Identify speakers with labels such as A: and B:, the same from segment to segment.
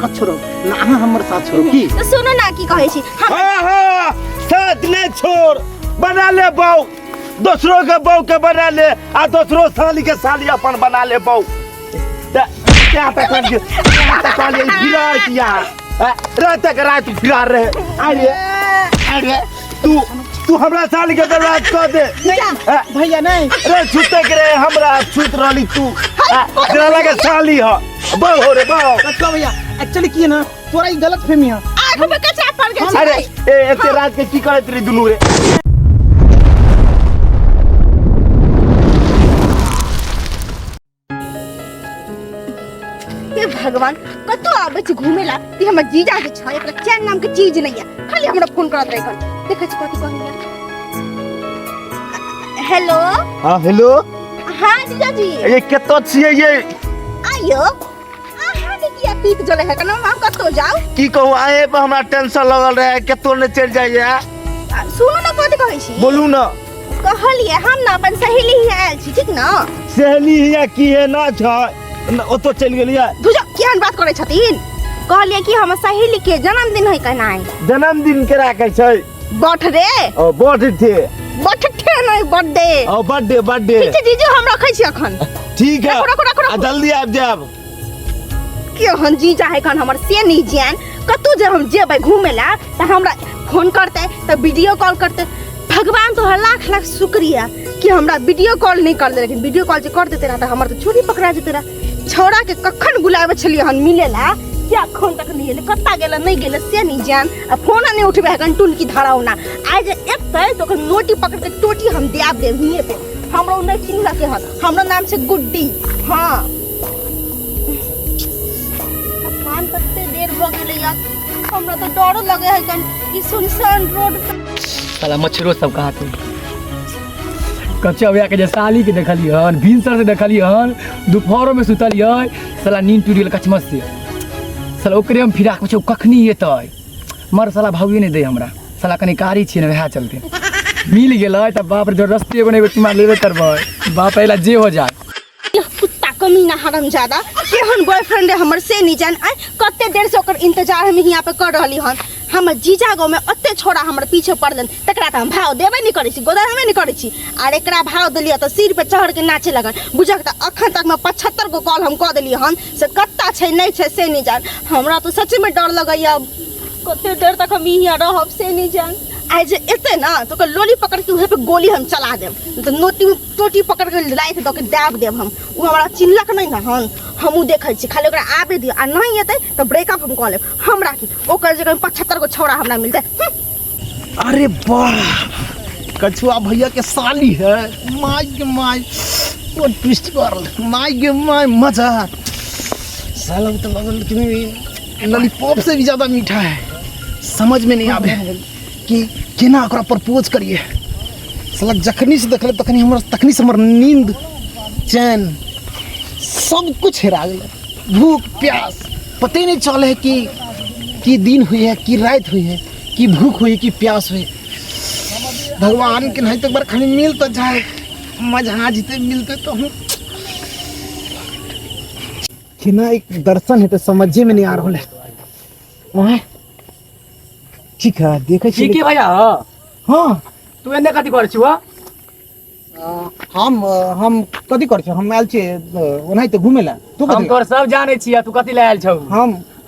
A: साथ छोड़ो ना हमर साथ छोड़ो की
B: तो सुनो ना की कहै छी
C: हां साथ ले छोड़ बना ले बहू दूसरों के बहू के बना ले आ दूसरों साली के साली अपन बना ले बहू क्या तक कर ये फिरा किया रात तक रात फिरा रहे अरे तू हमरा साली के बर्बाद कर दे
A: भैया नहीं
C: रे छूटे करे हमरा छूट रहली तू तेरा लगे साली हो बहू हो रे बहू
A: कच्चा भैया एक्चुअली की है ना तोरा ई गलत फहमी है
B: आंख में कचरा पड़ गया
C: अरे एते रात के की करत रे दुनू रे
B: हे भगवान कतो आबे छ घुमेला ती हमर जीजा के छ एकरा चैन नाम के चीज नहीं है खाली हमरा फोन करत रहे कन देखै छ कथि कहलिया हेलो
C: हां हेलो
B: हां जीजा जी
C: ये केतो छिए ये
B: आयो आहा के किया पीत जले है कन हम कतो जाऊ
C: की कहू आए पे हमरा टेंशन लगल रहे केतो ने चल जाय या
B: सुनो ना कथि कहै छी
C: बोलू ना
B: कहलिए हम ना अपन सहेली ही आयल छी ठीक ना
C: सहेली हिया की है ना छ ओतो चल गेलिया
B: तुझा केहन बात करे छथिन कहलिए कि हमर सहेली के जन्मदिन है कनाई
C: जन्मदिन के राखे छै
B: बर्थडे
C: ओ बर्थडे
B: बर्थडे नहीं बर्थडे
C: ओ बर्थडे
B: ठीक है जीजू हम रखै छी अखन
C: ठीक है
B: रखो।
C: आ जल्दी आब जाब
B: केहन जीजा है कन हमर से नहीं जान कतौ जे हम जेबै घुमेला त हमरा फोन करते त वीडियो कॉल करते भगवान तो लाख लाख शुक्रिया कि हमरा वीडियो कॉल नहीं कर दे लेकिन वीडियो कॉल जे कर देते रहा त हमर तो चोरी पकड़ा जेते रहा छोरा के कखन बुलावे छलिए हन मिलेला क्या खोन तक नहीं है कत्ता गेला नहीं गेला से नहीं जान आ फोन नहीं उठबे है टुन की धरावना आज एकतै तो नोटी पकड़ के टोटी हम देब हिए पे हमरा नहीं चिन्ह के हन हमरा नाम से गुड्डी हां भगवान कते देर हो गेलै यार हमरा तो डर लगे है कन ई सुनसान रोड
D: साला मच्छरो सब कहा थे कच्चा भैया के जे साली के देखली हन भिनसर से देखली हन दोपहरो में सुतली है साला नींद टूट गेल कचमच से साला ओकरे हम फिरा के कखनी एतै मर साला भाउए नहीं दे हमरा साला कनी कारी छिए वह चलते मिल गेलै त बाप रे जबरदस्ती एगो नहीं तुम्हारा लेबे करबै बाप एला जे हो जाए
B: कुत्ता कमीना हरामजादा केहन बॉयफ्रेंड है हमर से नहीं जान आई कते देर से ओकर इंतजार हम यहाँ पे कर रहली हन हमर जीजा गाँव में अत्ते छोड़ा हमर पीछे पड़लन तकरा त हम भाव देबे नहीं करै छी गोदर हमें नहीं करै छी आर एकरा भाव देलिए त सिर पे चढ़ के नाचे लगन बुझक त अखन तक में 75 गो कॉल हम क देलिए हन से कत्ता छै नहीं छै से नहीं जान हमरा तो सच में डर लगैया कते देर तक हम यहाँ रहब से नहीं जान आज एते ना तो के लोली पकड़ के उहे पे गोली हम चला देब तो नोटी टोटी पकड़ के लाइट द के दाब देब हम उ हमरा चिन्हलक नहीं ना हन हमू देखै छी खाली ओकरा आबे दियो आ नहीं एतै तो ब्रेकअप हम क लेब हमरा की ओकर जगह 75 गो छोरा हमरा मिलतै
A: अरे वाह कछुआ भैया के साली है माय के माय वो ट्विस्ट कर माय के माय मजा साला तो लगल कि लॉलीपॉप से भी ज्यादा मीठा है समझ में नहीं आवे कि केना ओकरा प्रपोज करिए साला जखनी से देखले तखनी हमर तखनी से हमर नींद चैन सब कुछ हेरा गेल भूख प्यास पता ही नहीं चले है कि दिन हुई है कि रात हुई है कि भूख हुई कि प्यास हुई भगवान के नहीं तो एक बार खाली मिल तो जाए मजा जीते मिलते तो हम कि ना एक दर्शन है तो समझे में नहीं आ रहा है ठीक है देखे
D: ठीक है भैया
A: हाँ
D: तू एने कथि कर छी वा
A: हम कथी कर हम आयल छी ओनाही तो घुमेला तू
D: हम तोर सब जाने छी तू कथि ले आयल छौ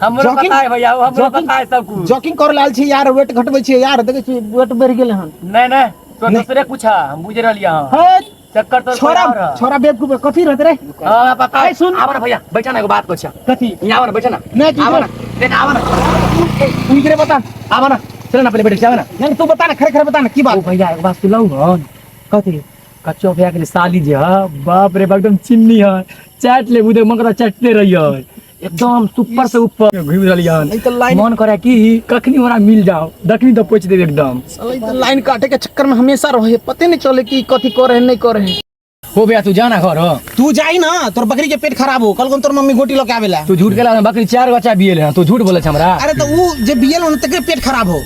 D: हमरो पता है भैया हमरो पता है सब कुछ
A: जॉगिंग कर लाल छी यार वेट घटबै छी यार देखे छी वेट बढ़ गेल हन
D: नहीं तो दूसरे पूछा हम बुझ रहलिया हां चक्कर तो
A: छोरा बेवकूफ कथी रहत रे
D: हां पता है सुन आवा भैया बैठा ना एगो बात पूछ
A: कथी
D: यहां आवा बैठा ना
A: नहीं
D: आवा ना देख आवा ना
A: तू इधर बता
D: आवा ना चल ना पहले बैठ जा ना
A: नहीं तू बता ना खरे बता ना की बात
D: भैया एक बात सुनाऊ हन
A: कथी
D: कच्चो भैया के साली जे बाप रे एकदम चिन्नी है चाट ले बुदे मगरा चाटते रहियो एकदम सुपर से ऊपर घूम रहलिया मन करे कि कखनी हमरा मिल जाओ दखनी तो पूछ देब एकदम
A: साला लाइन काटे के चक्कर में हमेशा रहे पते नहीं चले कि कथी करे नहीं करे
D: हो भैया तू जाना घर
A: तू जाई ना तोर बकरी के पेट खराब हो कल तोर मम्मी गोटी लेके आवेला
D: तू झूठ केला बकरी 4 बच्चा बियल है तू झूठ बोले छ हमरा
A: अरे तो वो जे बियल होने तक पेट खराब हो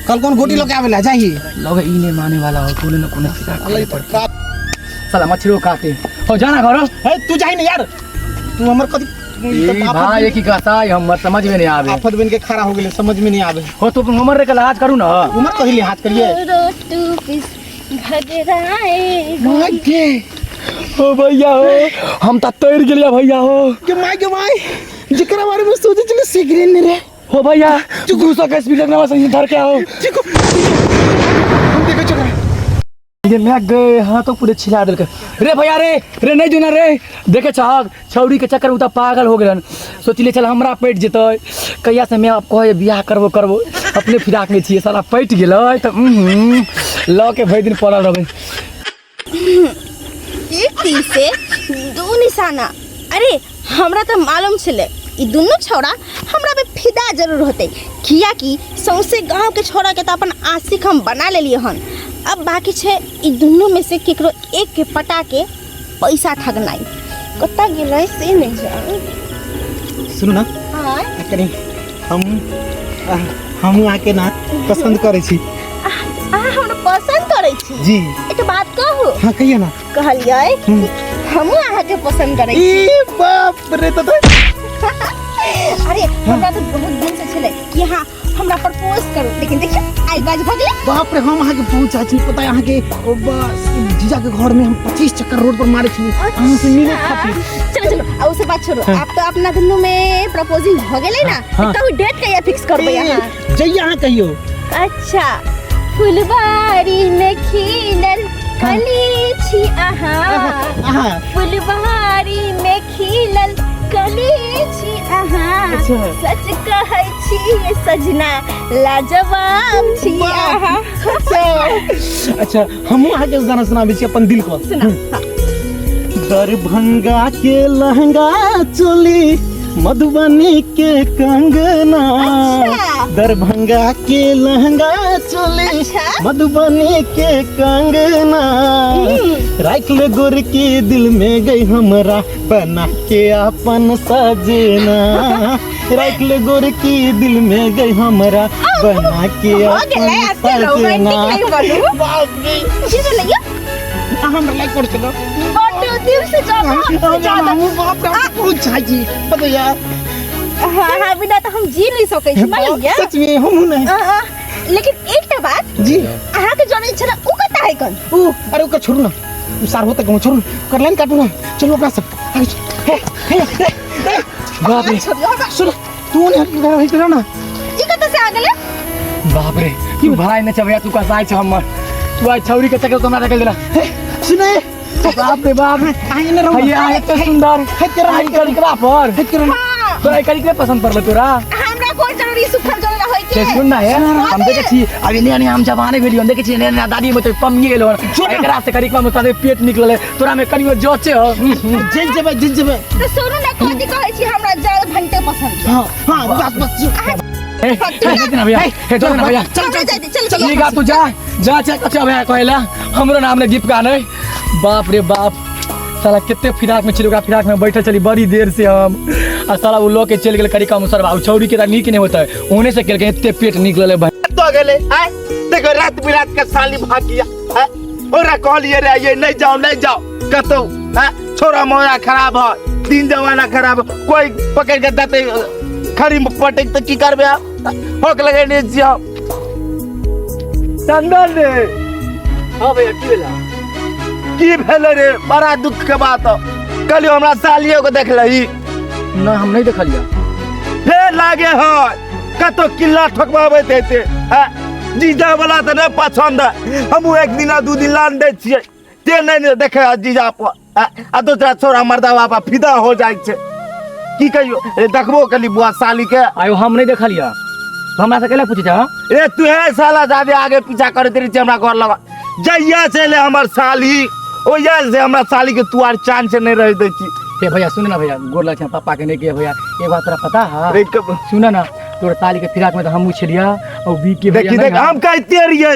A: कल कौन गोटी लेके आवेला जाही
D: लगे ई नहीं माने वाला हो तूने न कोने साला मछरो काटे हो जाना घर
A: ए तू जाई ना यार तू हमर कथी
D: भाई एक ही कहता है हम समझ में नहीं आवे
A: आफत बन के खड़ा हो गेले, समझ में नहीं आवे।
D: हो तो उम्र के लिहाज करू ना
A: उमर कहली हाथ करिए। माय के
D: ओ भैया हो हम त तैर गेलिया भैया हो
A: के माय जेकरा बारे में सोचे चले सिगरेट नहीं रे।
D: हो भैया गुस्सा के स्पीड ना सही धर के आओ
A: देखो देखो चला
D: ये मैं गए हाँ तो पूरे छिला दिल के रे भैया रे नहीं जुना रे देखे चाहक छौड़ी के चक्कर उता पागल हो गए सोचले चल हमरा पैट जेतै कहिया से मैं आपको बियाह करबो अपने फिराक में छिए साला पैट गेलै त ल के भरि दिन पड़ल रहबै।
B: एक तीर से दो निशाना। अरे हमरा तो मालूम छले ई दुनू छोरा हमरा पे फिदा जरूर होते, किया कि सौसे गांव के छोरा के तो अपन आशिक हम बना लेलिए हन। अब बाकी छे ई दुनू में से केकरो एक के पटा के पैसा ठगनाई। कत्ता गेल रहे से नहीं जान।
A: सुनो ना
B: हां
A: कनी हम आके ना पसंद करे छी।
B: हमरा पसंद करे छी
A: जी
B: एक बात कहू।
A: हां कहिए ना।
B: कहलिए हम आहा के पसंद करे छी।
A: ई बाप रे तो
B: अरे हमरा तो बहुत दिन से छले कि हां हमरा प्रपोज करो, लेकिन देखिए आई बाज भगले।
A: बाप रे हम आगे पहुंचा छी, पता है आगे बस जीजा के घर में हम 25 चक्कर रोड पर मारे छी हमसे मिले खातिर।
B: चलो अब उसे बात छोड़ो। आप तो अपना दोनों में प्रपोजिंग हो गेले ना, तो डेट कहिया फिक्स करबे यहां
A: जइया हां कहियो।
B: अच्छा फुलबारी में खिलल कली छी आहा, फुलबारी में खिलल कली छी आहा, सच कहै छी सजना लाजवाब छी आहा।
A: अच्छा हम आगे गाना सुनाबे छी अपन दिल को।
B: सुना
A: दरभंगा के लहंगा चोली मधुबनी के कंगना।
B: अच्छा।
A: दरभंगा के लहंगा चोली
B: अच्छा।
A: मधुबनी के कंगना। राख ले गोर की दिल में गई हमरा बना के अपन सजना। राख ले गोर की दिल में गई हमरा बना के अपन सजना।
B: बाप रे जी लइयो
A: हमरा लाइक कर चलो
B: बटो दिल से ज्यादा
A: हम बाप रे बहुत चाहिए पता यार।
B: हां बिना तो हम जी नहीं सकै छी मालूम है।
A: सच में हम नहीं
B: लेकिन एक बात
A: जी
B: अहाँ के जने छला उ कता है कन
A: ओ अरे ओका छोड़ू ना उ सार होता कम छोड़ू कर लाइन काटू ना चलो अपना सब
D: बाप रे
A: सुन तू ने इधर ना
B: ई कता से आ गेले।
D: बाप रे तू भाई न चबया तू कसाई छ हमर तू आई छौरी के चक्कर तोना रख देला।
A: सुने
D: बाप रे बाप
A: आई न रहो
D: भैया इतना सुंदर
A: है तेरा
D: आई करिकरा पर
B: हां
D: तोरा करिकरा पसंद पड़ल तोरा।
B: हमरा कोई जरूरी सुखर जरूरी होय के
D: सुन ना है हम देखे छी अभी ने हम जवाने भेलियो देखे छी ने दादी में तो कमी गेलो एकरा से करिकरा में तारे पेट निकलले तोरा में कनियो जोचे हो
A: जिन जेबे
B: तो सुनो ना कथि कहै छी हमरा जल घंटे पसंद।
A: हां बस
D: भैया
B: चल
D: ठीक है तू जा चेक अच्छा भैया कहला हमरो नाम ने गिफ्ट का नहीं। बाप रे बाप साला कितने फिराक में चिलुका फिराक में बैठल चली बड़ी देर से हम आ साला वो लोग के चल गेल करिका मुसर बाबू छौरी के नीक नहीं होता है ओने से केल के इतने पेट निकलले भाई
C: तो गेले हैं देखो रात बिरात का साली भाग गया है ओरा कहलिए रे ये नहीं जाओ कतो हैं छोरा मोरा खराब है दिन जमाना खराब कोई पकड़ के देते खरी में पटक तो की करबे होक लगे ने जिया चंदन रे।
D: हां भैया की भेला
C: की भेले रे बड़ा दुख के बात कलियो हमरा सालियो को देख लही
D: ना हम नहीं देखलिया
C: फेर लागे है कतो किल्ला ठोकबाबे देते है जीजा वाला तो नहीं पसंद हम एक दिन दू दिन लान दे छिए ते नहीं देखे जीजा पर आ दूसरा छोरा मर्दा बाबा फिदा हो जाय छे की कहियो देखबो कली बुआ साली के
D: आयो हम नहीं देखलिया तो हमरा से केला पूछे छ
C: ए तू है साला ज्यादा आगे पीछा करत रही छे हमरा घर लगा जइया चले हमर साली ओया से हमरा साली के तुआर चांद से नहीं रह दे छी।
D: ए भैया सुन ना भैया गोर लग पापा के नहीं के भैया एक बात तोरा पता है
C: अरे कब
D: सुन ना तोर ताली के फिराक में तो हम छलिया और बी के
C: देखी देख हम कहते रहिए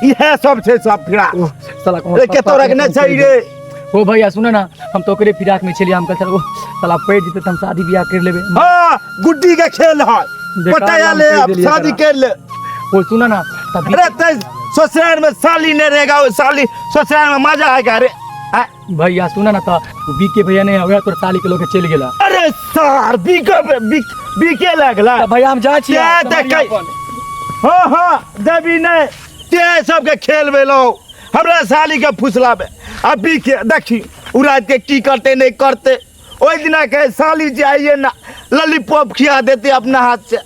C: इहे सब छे सब फिरा
D: साला
C: ए के तोरा के नहीं छै रे
D: ओ भैया सुन ना हम तो ओकरे फिराक में छलिया हम कल चल साला पैट जीते हम शादी ब्याह कर लेबे।
C: हां गुड्डी के खेल है पटाया ले अब शादी कर ले
D: ओ सुन ना तब
C: अरे ते ससुराल में साली नहीं रहेगा वो साली ससुराल में मजा आएगा रे
D: भैया सुना ना तो बीके भैया नहीं होगा तोर साली के लोग चल गेला।
C: अरे सर बीके लगला
D: तो भैया हम जा छिए
C: क्या देखे हाँ देवी नहीं ते सबके खेल में लो हमरा साली के फुसलाबे अब बीके देखी उरात के की करते नहीं करते ओई दिना के साली जाइए ना लॉलीपॉप खिया देते अपना हाथ से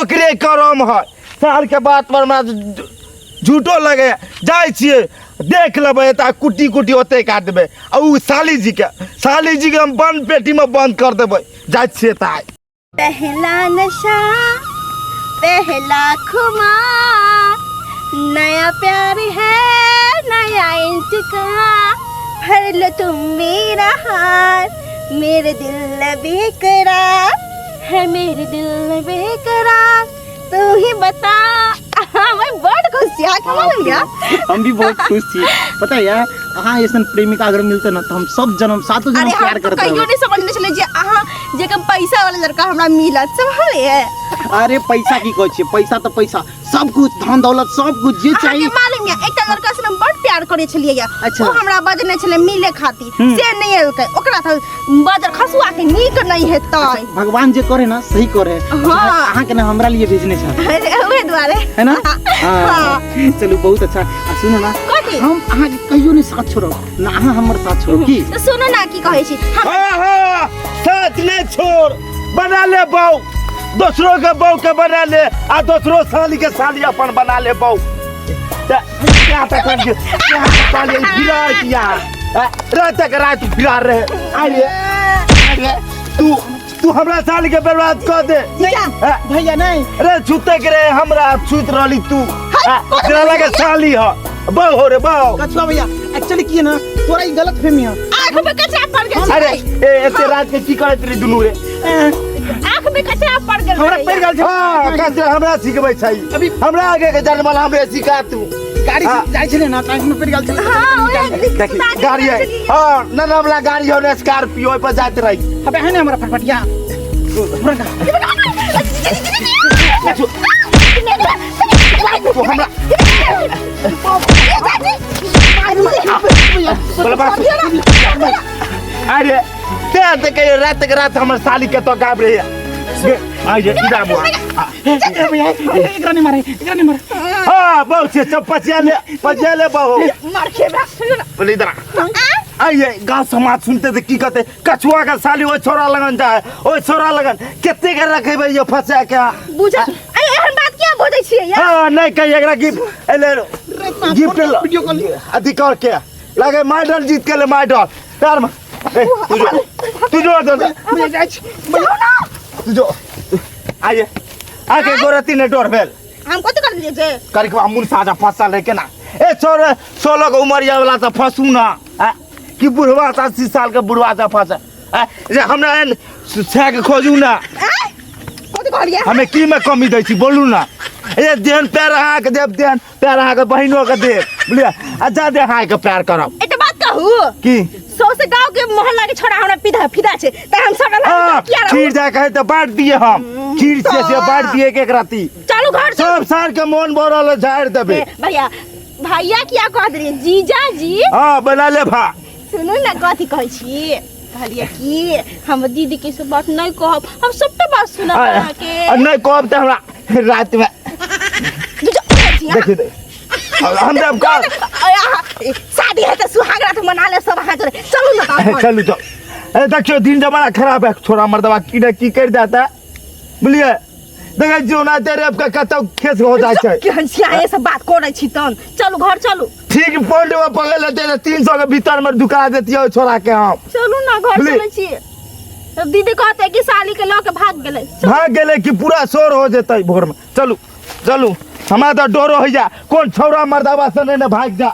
C: ओकरे करम है साल के बाद पर हमरा झूठो लगे जाय छिए देख लेबै त कुटी कुटी ओते काट देबै आ उ साली जी के हम बंद पेटी में बंद कर देबै जाय छिए त
B: पहला नशा पहला खुमार नया प्यार है नया इंतजार भर लो तुम मेरा हार मेरे दिल बेकरार है मेरे दिल बेकरार तू ही बता। मैं बहुत खुश थी क्या मालूम क्या
A: हम भी बहुत खुश थी पता है यार हाँ ऐसा प्रेमिका अगर मिलते ना तो हम सब जन्म सातों जन्म प्यार करते
B: कहियो नहीं समझने चले जे अहाँ जेके पैसा वाला लड़का हमरा मिलत समझले है।
A: अरे पैसा की कहै छी पैसा तो पैसा सब कुछ धन दौलत सब कुछ जे चाहिए
B: मालूम है एकटा लड़का से हम बड़ प्यार करे छलिए या
A: अच्छा।
B: वो हमरा बजने छले मिले खातिर से नहीं एलकै ओकरा त बजर खसुआ के नीक नहीं हेतै
A: भगवान जे करे ना सही करे
B: हाँ।
A: अहाँ के ना हमरा लिए भेजने छ
B: अरे ओए द्वारे
A: है ना हाँ। चलो बहुत अच्छा सुनो ना
B: कथी
A: हम अहाँ के कहियो नहीं साथ छोड़ो ना अहाँ हमर साथ छोड़ो की
B: तो सुनो ना की कहै छी
C: हाँ साथ नहीं छोड़ बना ले बहू दूसरों के बहू के बना ले आ दूसरों साली के साली अपन बना ले बहू क्या तक साली बिरार किया रात तक रात बिरार रहे अरे तू हमरा साली के बर्बाद कर दे
A: भैया नहीं
C: अरे छूते करे हमरा छूत रहली तू तेरा लगे साली है बहू हो रे बहू
A: कछुआ भैया एक्चुअली की है ना तोरा ई गलत फहमी है
B: आंख में कचरा पड़ गेल
C: अरे एते रात के की करत रही दुनू रे
B: आंख में कचरा पड़ गेल
A: हमरा पैर गाल
C: हां कचरा हमरा सिखबै छै
A: अभी
C: हमरा आगे के जन्म वाला हमें सिखा तू
A: गाड़ी से जाय छले ना टाइम में पैर गाल छले
B: हां
C: देखी गाड़ी है हां नन वाला गाड़ी है स्कॉर्पियो पर जात रही
A: अबे है ना हमरा फटफटिया
C: तो हमरा अरे ते के रात के रात हमर साली के तो गाब रे आ जे इदा बुआ
A: एकरा नहीं मारे
C: हां बहुत से सब पचले बहु
B: मार खेबा
C: बोले इधर आइए गांव समाज सुनते थे की कहते कछुआ का साली ओ छोरा लगन जाए ओ छोरा लगन केते के रखेबे ये फंसा के
B: बुझा अरे एहन बात क्या बोलै छियै यार
C: हां नहीं कह एकरा गिफ्ट एले गिफ्ट
A: वीडियो कॉल
C: अधिकार के लगे माइडल जीत के ले माइडल पैर में तू जो
A: मैं जाय छी
C: तू जो आइए आके गोरती ने डोर भेल
B: हम कत कर दिए जे
C: करके मुन साजा फसल रे केना ए छोरे 16 के उमर वाला से फसू ना कि बुढ़वा 80 साल के बुढ़वा से फंसे जे हमरा छे के खोजू ना
B: कत कहलिए
C: हमें की में कमी दै छी बोलू ना ए देहन पैर अहाँ के देव देहन पैर अहाँ के बहिनो के देव बुझलिए आ जादे अहाँ के प्यार करब
B: एते बात कहू
C: की
B: सौ से गांव के मोहल्ला के छोरा हमरा फिदा छे त हम सब क्या रहू
C: खीर जाए कहे तो बांट दिए हम खीर से बांट दिए एक राती
B: चलो घर
C: सब साल के मन भरल झाड़ देबे
B: भैया भैया क्या कह दे जीजा जी
C: हां बना ले भा
B: सुनू ना कथी कहै छी कहलिए कि हम दीदी के सब बात नहीं कहब हम सबटा बात सुनब अहाँ के
C: नहीं कहब त हमरा रात में देखि दे हम जब का
B: शादी है तो सुहाग रात मना ले सब हाथ रे चलू ना
C: चलू तो ए देखियो दिन जमाना खराब है छोरा मर्दवा की कर जाता बुझलिए देखे जो ना तेरे अब का कतौ खेस हो जाय छै
B: केहन छिया सब बात करै छी तन चलू घर चलू
C: ठीक पॉइंट में पकड़ लेते 300 के भीतर में दुका देतियो छोरा के हम
B: चलू ना घर चलै छी तब दीदी कहते कि साली के लऽ के भाग गेलै
C: कि पूरा शोर हो जेतै भोर में चलू चलू हमरा तो डरो हो जा कौन छौरा मर्दवा से नहीं भाग जा